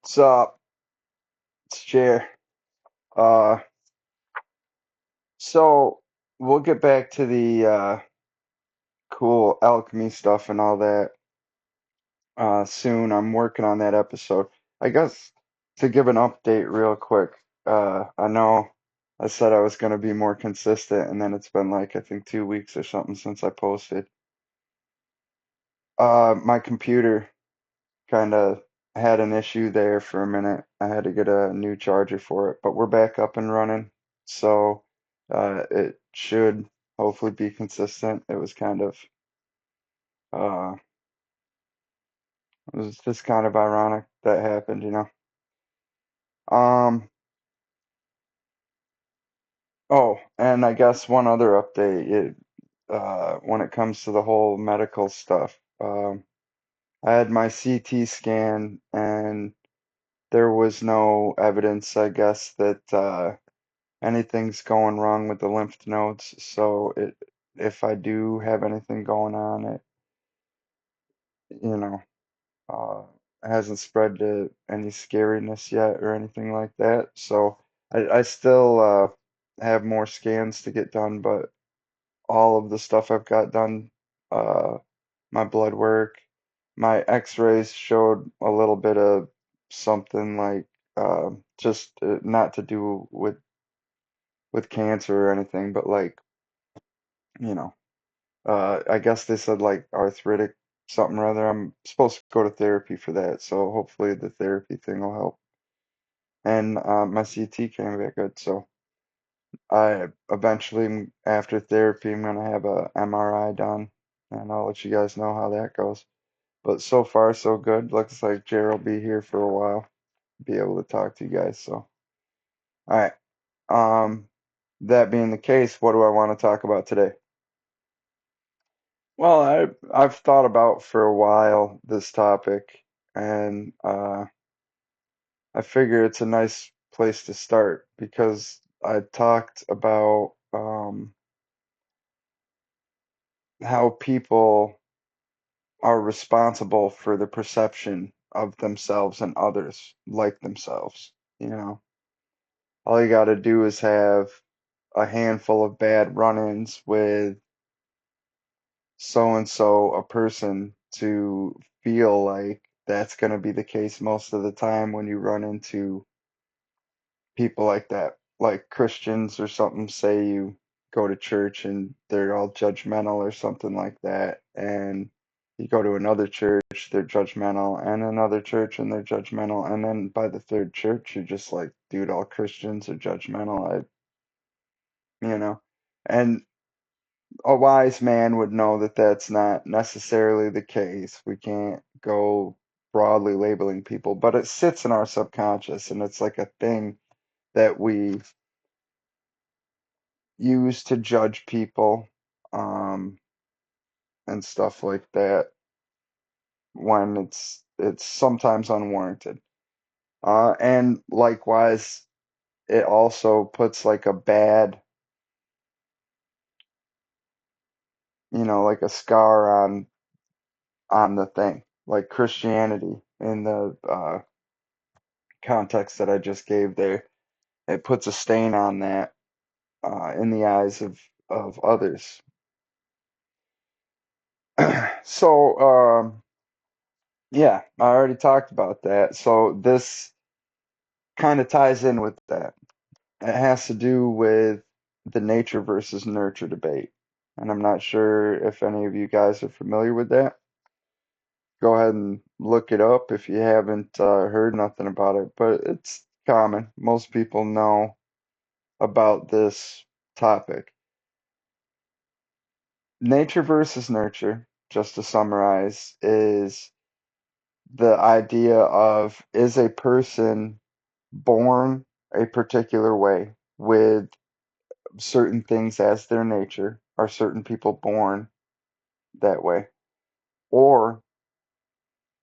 What's up? It's Chair. Uh, so we'll get back to the cool alchemy stuff and all that soon. I'm working on that episode. I guess to give an update real quick. I know I said I was gonna be more consistent, and then it's been like I think 2 weeks or something since I posted. My computer kind of had an issue there for a minute. I had to get a new charger for it, but we're back up and running. So it should hopefully be consistent. It was kind of uh it was just kind of ironic that happened. Um oh, and I guess one other update when it comes to the whole medical stuff. I had my CT scan and there was no evidence, I guess, that anything's going wrong with the lymph nodes. So if I do have anything going on, you know, uh, hasn't spread to any scariness yet or anything like that. So I still have more scans to get done, but all of the stuff I've got done, uh, my blood work, my X-rays showed a little bit of something like just not to do with cancer or anything, but like you know. I guess they said like arthritic something or other. I'm supposed to go to therapy for that, so hopefully the therapy thing will help. And my CT came back good, so I eventually, after therapy, I'm gonna have a MRI done, and I'll let you guys know how that goes. But so far, so good. Looks like Jerry will be here for a while, be able to talk to you guys. So, all right. That being the case, what do I want to talk about today? Well, I've thought about for a while this topic, and I figure it's a nice place to start because I talked about how people are responsible for the perception of themselves and others like themselves. You know, all you got to do is have a handful of bad run-ins with so and so a person to feel like that's going to be the case most of the time when you run into people like that. Like Christians or something, say you go to church and they're all judgmental or something like that, and you go to another church, they're judgmental, and another church and they're judgmental, and then by the third church, you're just like, dude, all Christians are judgmental. You know, and a wise man would know that that's not necessarily the case. We can't go broadly labeling people, but it sits in our subconscious and it's like a thing that we use to judge people um, and stuff like that when it's sometimes unwarranted. And likewise, it also puts like a bad, like a scar on the thing, like Christianity in the context that I just gave there. It puts a stain on that in the eyes of others. So, yeah, I already talked about that. So this kind of ties in with that. It has to do with the nature versus nurture debate. And I'm not sure if any of you guys are familiar with that. Go ahead and look it up if you haven't heard nothing about it, but it's common. Most people know about this topic. Nature versus nurture, just to summarize, is the idea of, is a person born a particular way with certain things as their nature? Are certain people born that way? Or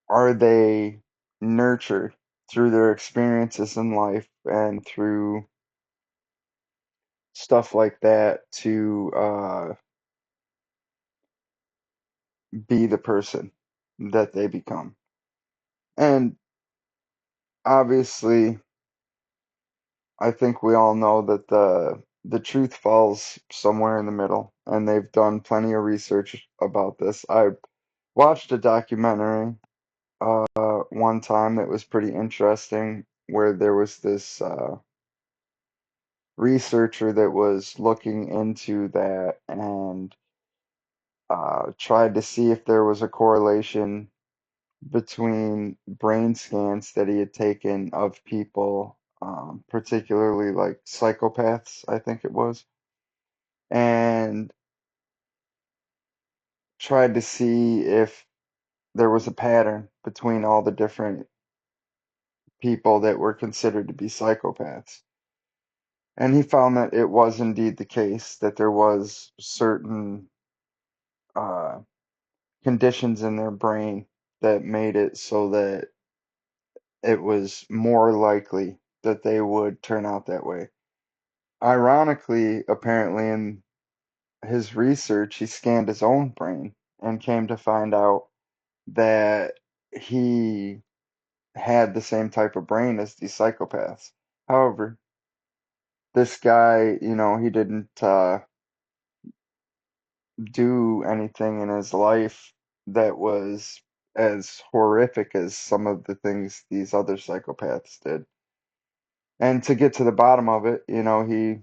are they nurtured through their experiences in life and through stuff like that to be the person that they become? And obviously, I think we all know that the truth falls somewhere in the middle, and they've done plenty of research about this. I watched a documentary one time that was pretty interesting, where there was this researcher that was looking into that and tried to see if there was a correlation between brain scans that he had taken of people, particularly like psychopaths, I think it was, and tried to see if there was a pattern between all the different people that were considered to be psychopaths. And he found that it was indeed the case, that there was certain uh, conditions in their brain that made it so that it was more likely that they would turn out that way. Ironically, apparently, in his research, he scanned his own brain and came to find out that he had the same type of brain as these psychopaths. However, this guy, he didn't do anything in his life that was as horrific as some of the things these other psychopaths did. And to get to the bottom of it, he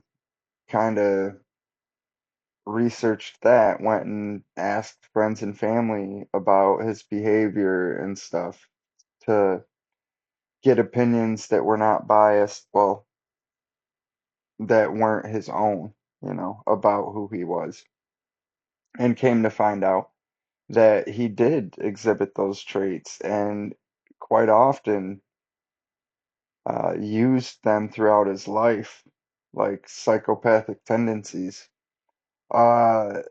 kind of researched that, went and asked friends and family about his behavior and stuff to get opinions that were not biased, well, that weren't his own, about who he was. And came to find out that he did exhibit those traits and quite often used them throughout his life, like psychopathic tendencies. Uh,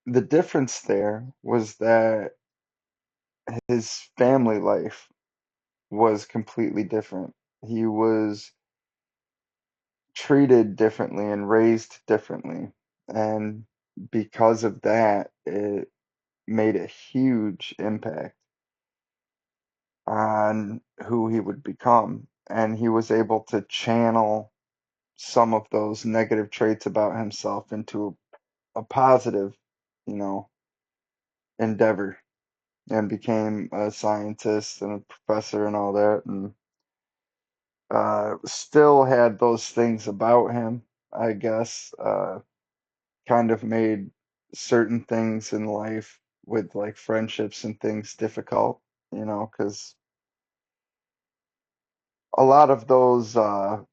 the difference there was that his family life was completely different. He was treated differently and raised differently. And because of that, it made a huge impact on who he would become. And he was able to channel some of those negative traits about himself into a positive, you know, endeavor and became a scientist and a professor and all that. And still had those things about him, I guess. Kind of made certain things in life with like friendships and things difficult, because a lot of those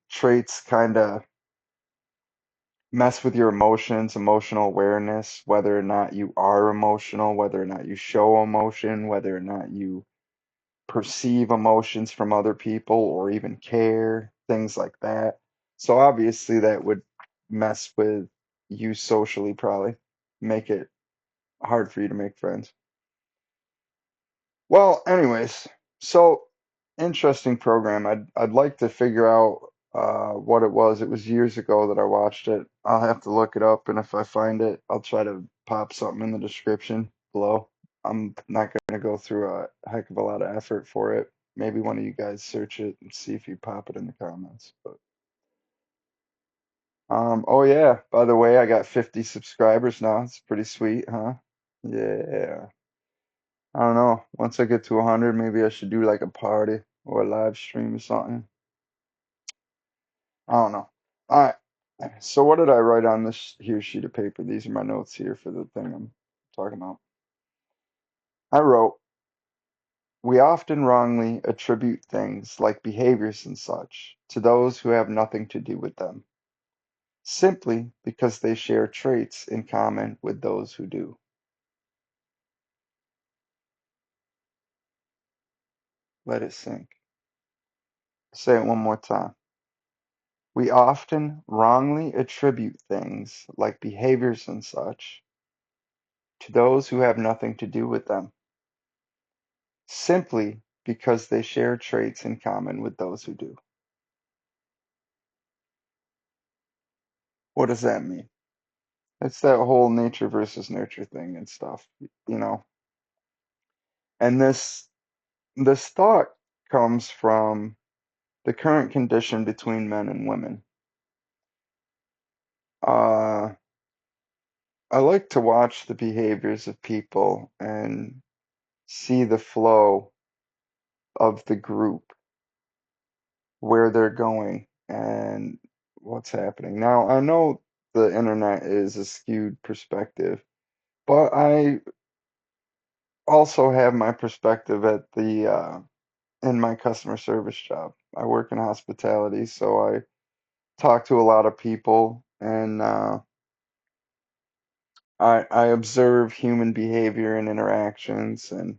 traits kind of mess with your emotions, emotional awareness, whether or not you are emotional, whether or not you show emotion, whether or not you perceive emotions from other people or even care, things like that. So obviously that would mess with you socially, probably make it hard for you to make friends. Well, anyways, so interesting program. I'd like to figure out what it was. It was years ago that I watched it. I'll have to look it up, and if I find it, I'll try to pop something in the description below. I'm not going to go through a heck of a lot of effort for it. Maybe one of you guys search it and see if you pop it in the comments. But oh yeah, by the way, I got 50 subscribers now. It's pretty sweet, huh? Yeah. I don't know. Once I get to 100, maybe I should do like a party or a live stream or something. I don't know. All right. So what did I write on this here sheet of paper? These are my notes here for the thing I'm talking about. I wrote, we often wrongly attribute things like behaviors and such to those who have nothing to do with them, simply because they share traits in common with those who do. Let it sink. Say it one more time. We often wrongly attribute things like behaviors and such to those who have nothing to do with them, simply because they share traits in common with those who do. What does that mean? It's that whole nature versus nurture thing and stuff. And this thought comes from the current condition between men and women. Uh, I like to watch the behaviors of people and see the flow of the group, where they're going, and what's happening. Now, I know the internet is a skewed perspective, but I also have my perspective at the in my customer service job. I work in hospitality, so I talk to a lot of people, and I observe human behavior and interactions, and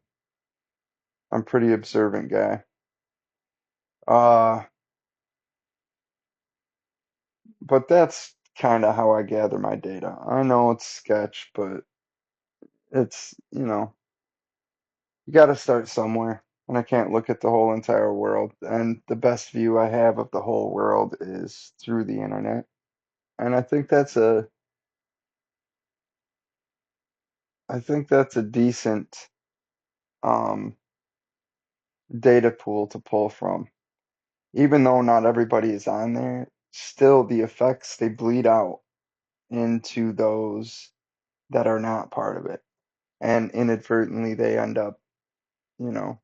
I'm a pretty observant guy. Uh, but that's kind of how I gather my data. I know it's sketch, but it's, you got to start somewhere. And I can't look at the whole entire world. And the best view I have of the whole world is through the internet. And I think that's a decent um, data pool to pull from. Even though not everybody is on there, still the effects they bleed out into those that are not part of it. And inadvertently they end up, you know,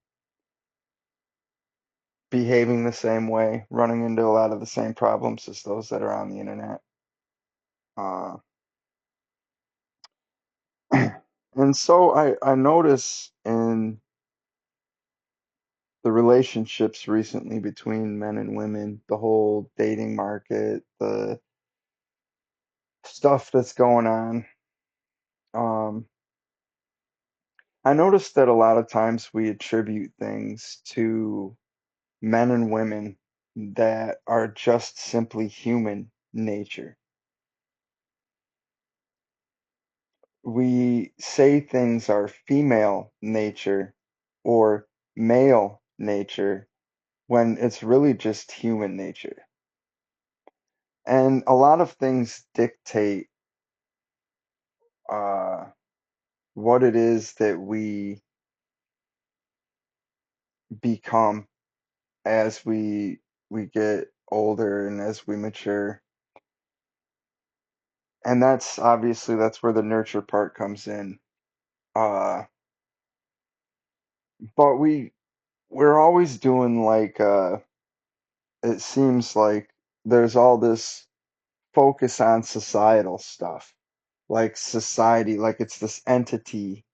behaving the same way, running into a lot of the same problems as those that are on the internet. Uh, and so I notice in the relationships recently between men and women, the whole dating market, the stuff that's going on. Um, I noticed that a lot of times we attribute things to men and women that are just simply human nature. We say things are female nature or male nature when it's really just human nature. And a lot of things dictate uh, what it is that we become as we get older and as we mature. And that's obviously that's where the nurture part comes in. Uh, but we're always doing like it seems like there's all this focus on societal stuff. Like society, like it's this entity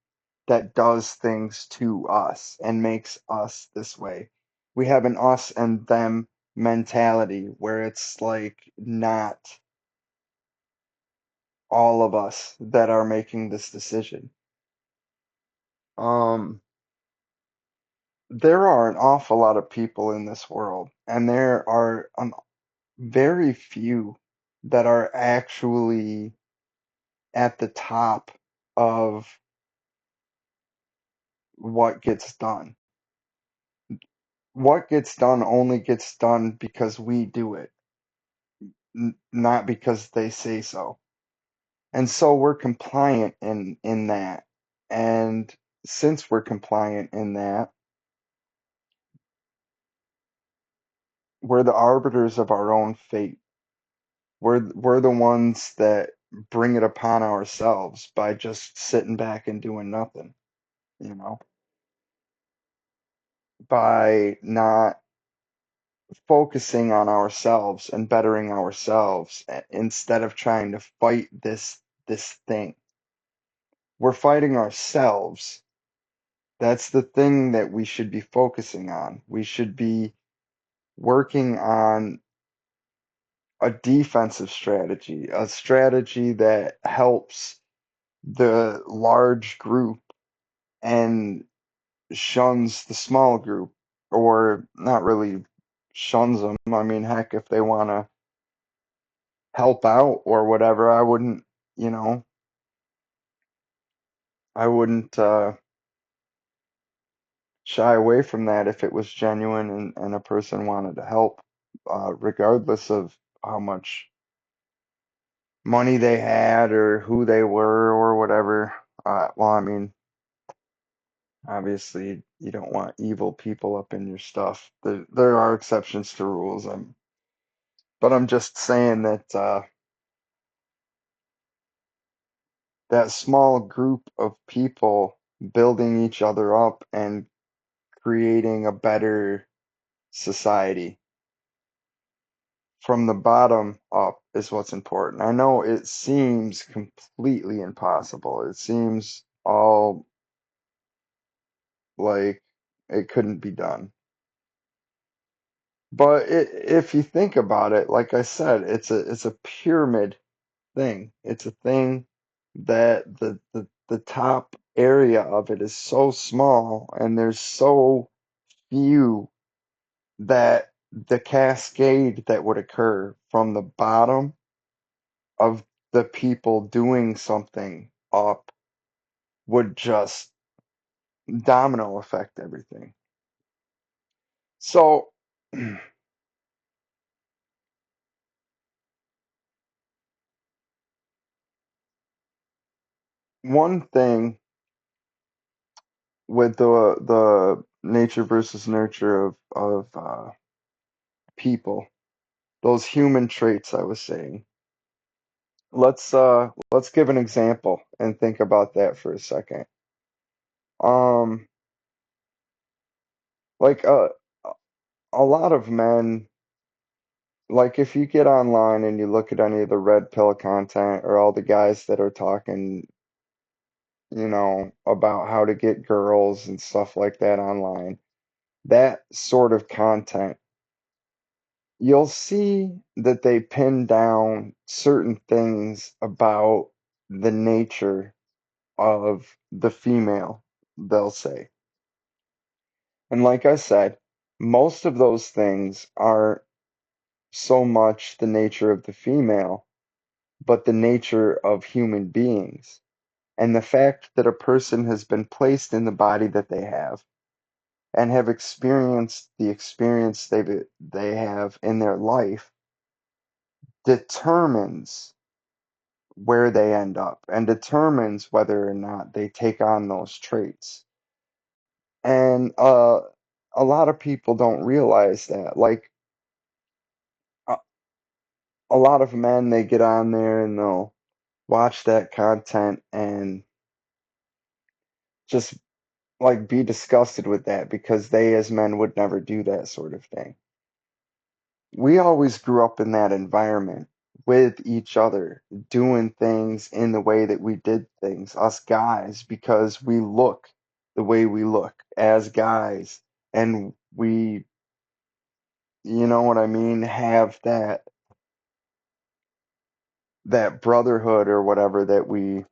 that does things to us and makes us this way. We have an us and them mentality where it's like not all of us that are making this decision. Um, there are an awful lot of people in this world, and there are very few that are actually at the top of what gets done. What gets done only gets done because we do it, not because they say so. And so we're compliant in that. And since we're compliant in that, we're the arbiters of our own fate. We're the ones that bring it upon ourselves by just sitting back and doing nothing, you know, by not focusing on ourselves and bettering ourselves instead of trying to fight this thing. We're fighting ourselves. That's the thing that we should be focusing on. We should be working on a defensive strategy, a strategy that helps the large group and shuns the small group, or not really shuns them. I mean, heck, if they want to help out or whatever, you know, I wouldn't shy away from that if it was genuine and a person wanted to help, regardless of how much money they had or who they were or whatever. Well, I mean, obviously, You don't want evil people up in your stuff. There are exceptions to rules. But I'm just saying that that small group of people building each other up and creating a better society from the bottom up is what's important. I know it seems completely impossible. It seems all like it couldn't be done. But if you think about it, like I said, it's a pyramid thing. It's a thing that the top area of it is so small and there's so few that the cascade that would occur from the bottom of the people doing something up would just domino affect everything. So one thing with the nature versus nurture of people, those human traits I was saying. Let's give an example and think about that for a second. Um, like a lot of men, like if you get online and you look at any of the red pill content or all the guys that are talking, about how to get girls and stuff like that online, that sort of content, you'll see that they pin down certain things about the nature of the female, they'll say. And like I said, most of those things aren't so much the nature of the female, but the nature of human beings. And the fact that a person has been placed in the body that they have and have experienced the experience they have in their life determines where they end up and determines whether or not they take on those traits. And a lot of people don't realize that. Like a, a lot of men, they get on there and they'll watch that content and just like be disgusted with that because they as men would never do that sort of thing. We always grew up in that environment with each other, doing things in the way that we did things, us guys, because we look the way we look as guys. And we, you know what I mean, have that brotherhood or whatever that we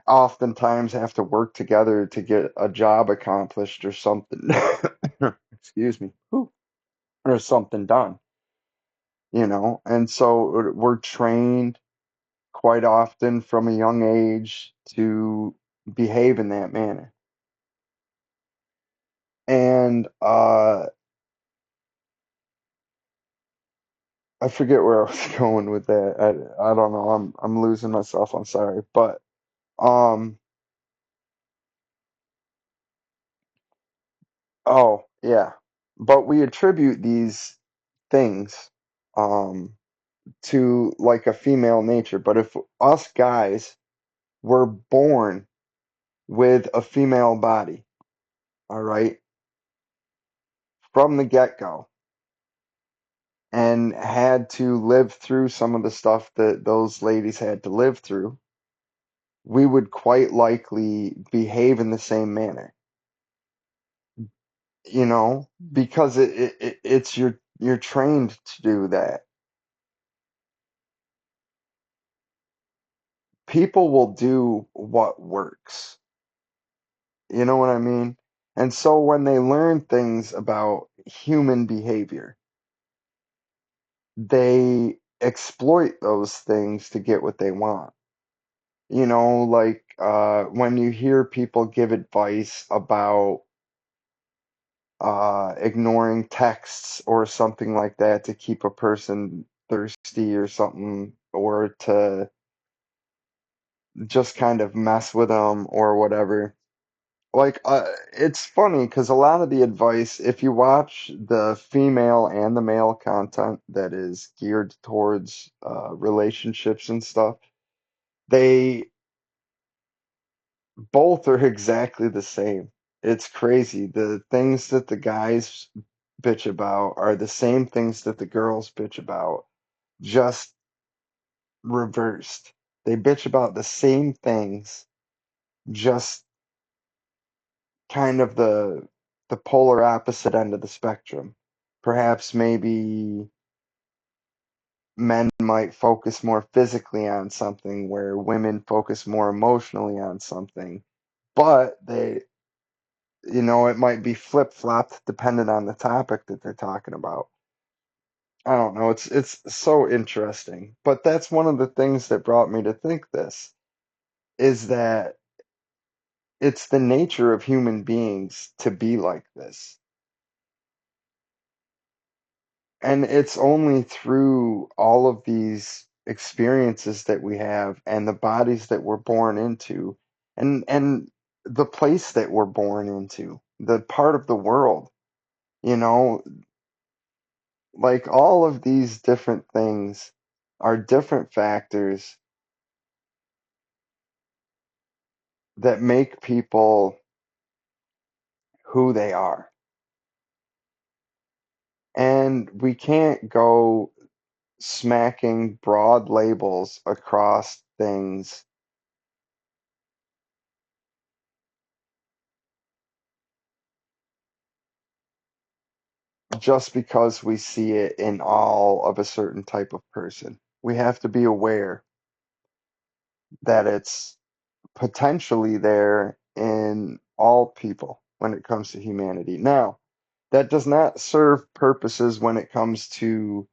oftentimes have to work together to get a job accomplished or something. Excuse me. Whew. Or something done, And so we're trained quite often from a young age to behave in that manner. And I forget where I was going with that. I don't know. I'm losing myself. I'm sorry. But um oh yeah. But we attribute these things um to like a female nature. But if us guys were born with a female body, all right, from the get-go, and had to live through some of the stuff that those ladies had to live through, we would quite likely behave in the same manner, because it's you're trained to do that. People will do what works. You know what I mean? And so when they learn things about human behavior, they exploit those things to get what they want. Like when you hear people give advice about ignoring texts or something like that to keep a person thirsty or something, or to just kind of mess with them or whatever. like it's funny because a lot of the advice, if you watch the female and the male content that is geared towards relationships and stuff, they both are exactly the same. It's crazy. The things that the guys bitch about are the same things that the girls bitch about, just reversed. They bitch about the same things, just kind of the polar opposite end of the spectrum. Perhaps maybe men might focus more physically on something where women focus more emotionally on something. But it might be flip-flopped depending on the topic that they're talking about. I don't know. It's so interesting. But that's one of the things that brought me to think this is that it's the nature of human beings to be like this. And it's only through all of these experiences that we have and the bodies that we're born into and the place that we're born into, the part of the world, you know, like all of these different things are different factors that make people who they are. And we can't go smacking broad labels across things just because we see it in all of a certain type of person. We have to be aware that it's potentially there in all people when it comes to humanity. Now, that does not serve purposes when it comes to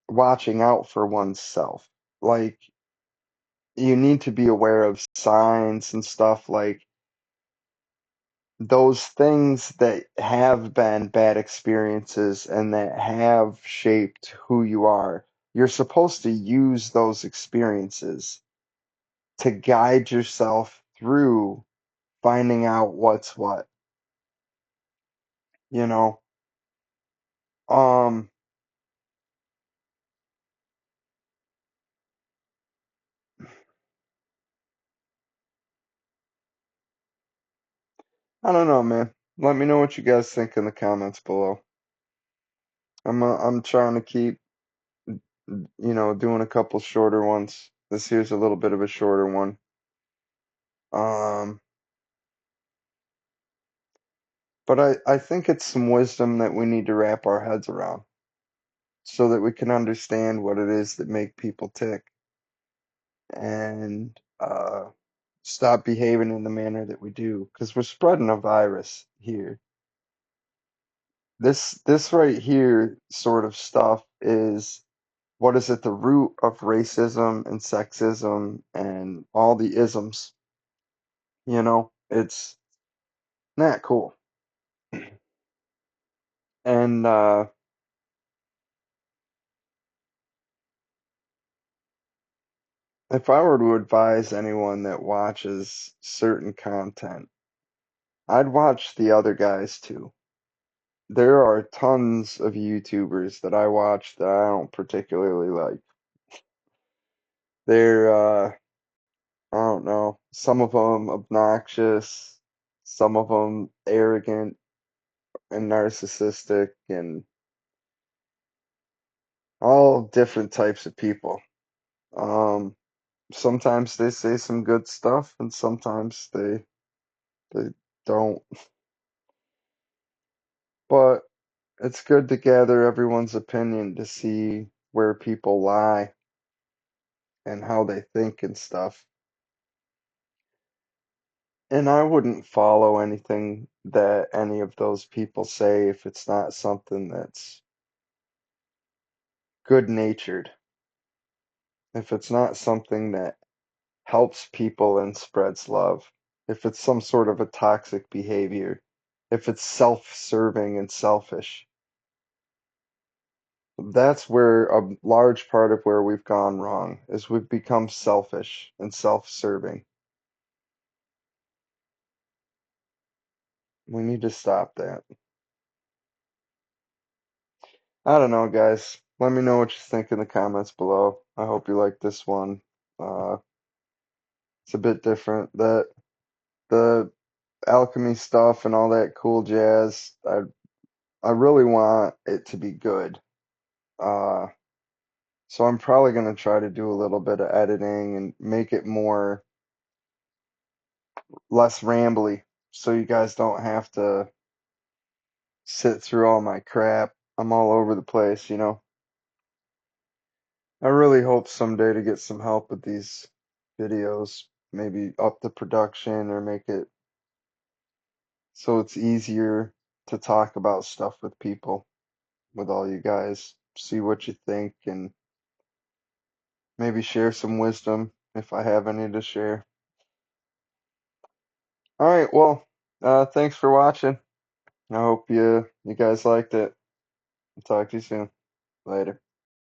watching out for oneself. Like, you need to be aware of signs and stuff like those things that have been bad experiences and that have shaped who you are. You're supposed to use those experiences to guide yourself through finding out what's what, you know? Um, I don't know, man. Let me know what you guys think in the comments below. I'm trying to keep, doing a couple shorter ones. This here's a little bit of a shorter one. Um, but I think it's some wisdom that we need to wrap our heads around so that we can understand what it is that make people tick and stop behaving in the manner that we do because we're spreading a virus here. This right here sort of stuff is what is at the root of racism and sexism and all the isms. It's not cool. And if I were to advise anyone that watches certain content, I'd watch the other guys too. There are tons of YouTubers that I watch that I don't particularly like. They're, I don't know, some of them obnoxious, some of them arrogant and narcissistic, and all different types of people. Um, Sometimes they say some good stuff, and sometimes they don't. But it's good to gather everyone's opinion to see where people lie and how they think and stuff. And I wouldn't follow anything that any of those people say if it's not something that's good natured, if it's not something that helps people and spreads love, if it's some sort of a toxic behavior, if it's self serving and selfish. That's where a large part of where we've gone wrong is we've become selfish and self serving. We need to stop that. I don't know, guys. Let me know what you think in the comments below. I hope you like this one. Uh, it's a bit different. The alchemy stuff and all that cool jazz. I really want it to be good. Uh, so I'm probably gonna try to do a little bit of editing and make it more less rambly, so you guys don't have to sit through all my crap. I'm all over the place, you know. I really hope someday to get some help with these videos, maybe up the production or make it so it's easier to talk about stuff with people, with all you guys. See what you think and maybe share some wisdom if I have any to share. All right, well, thanks for watching. I hope you guys liked it. I'll talk to you soon. Later.